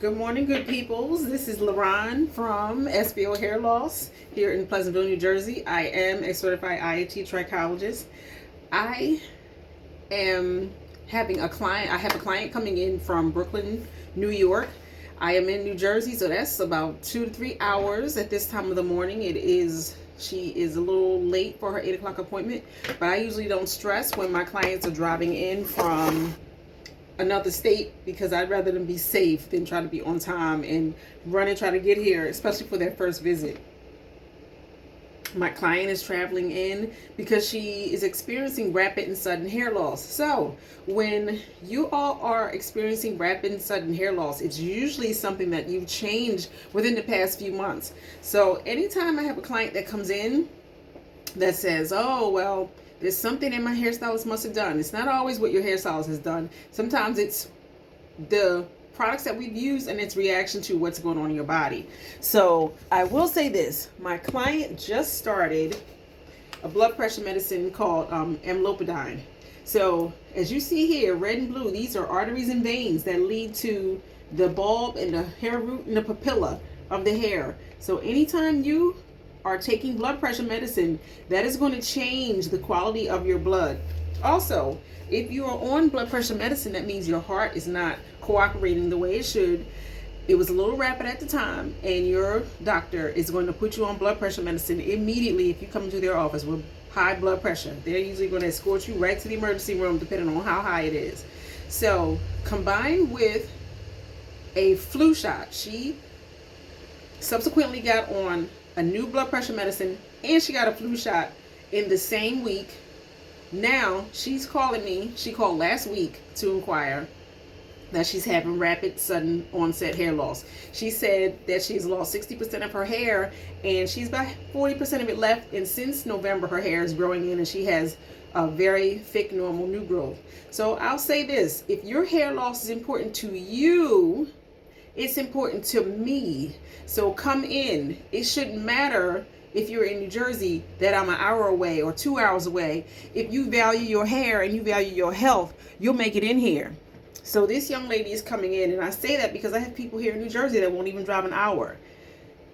Good morning, good peoples. This is LaRon from SBO Hair Loss here in Pleasantville, New Jersey. I am a certified IAT trichologist. I am having a client. I have a client coming in from Brooklyn, New York. I am in New Jersey, so that's about 2 to 3 hours at this time of the morning. She is a little late for her 8 o'clock appointment, but I usually don't stress when my clients are driving in from another state because I'd rather them be safe than try to be on time and run and try to get here, especially for their first visit. My client is traveling in because she is experiencing rapid and sudden hair loss. So when you all are experiencing rapid and sudden hair loss, it's usually something that you've changed within the past few months. So anytime I have a client that comes in that says, oh, well, there's something that my hairstylist must have done. It's not always what your hairstylist has done. Sometimes it's the products that we've used and its reaction to what's going on in your body. So I will say this. My client just started a blood pressure medicine called amlodipine. So as you see here, red and blue, these are arteries and veins that lead to the bulb and the hair root and the papilla of the hair. So anytime you are taking blood pressure medicine, that is going to change the quality of your blood. Also, if you are on blood pressure medicine, that means your heart is not cooperating the way it should. It was a little rapid at the time, and your doctor is going to put you on blood pressure medicine immediately if you come to their office with high blood pressure. They're usually going to escort you right to the emergency room depending on how high it is. So combined with a flu shot, she subsequently got on a new blood pressure medicine, and she got a flu shot in the same week. Now she's calling me. She called last week to inquire that she's having rapid sudden onset hair loss. She said that she's lost 60% of her hair and she's about 40% of it left, and since November her hair is growing in and she has a very thick normal new growth. So I'll say this, if your hair loss is important to you, it's important to me. So come in. It shouldn't matter if you're in New Jersey that I'm an hour away or 2 hours away. If you value your hair and you value your health, you'll make it in here. So this young lady is coming in, and I say that because I have people here in New Jersey that won't even drive an hour.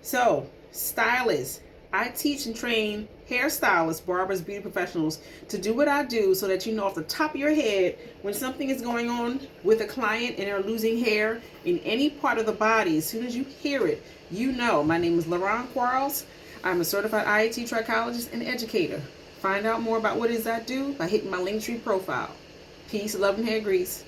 So stylists, I teach and train hairstylists, barbers, beauty professionals to do what I do so that you know off the top of your head when something is going on with a client and they're losing hair in any part of the body. As soon as you hear it, you know. My name is LaRon Quarles. I'm a certified IAT trichologist and educator. Find out more about what it is I do by hitting my Linktree profile. Peace, love, and hair grease.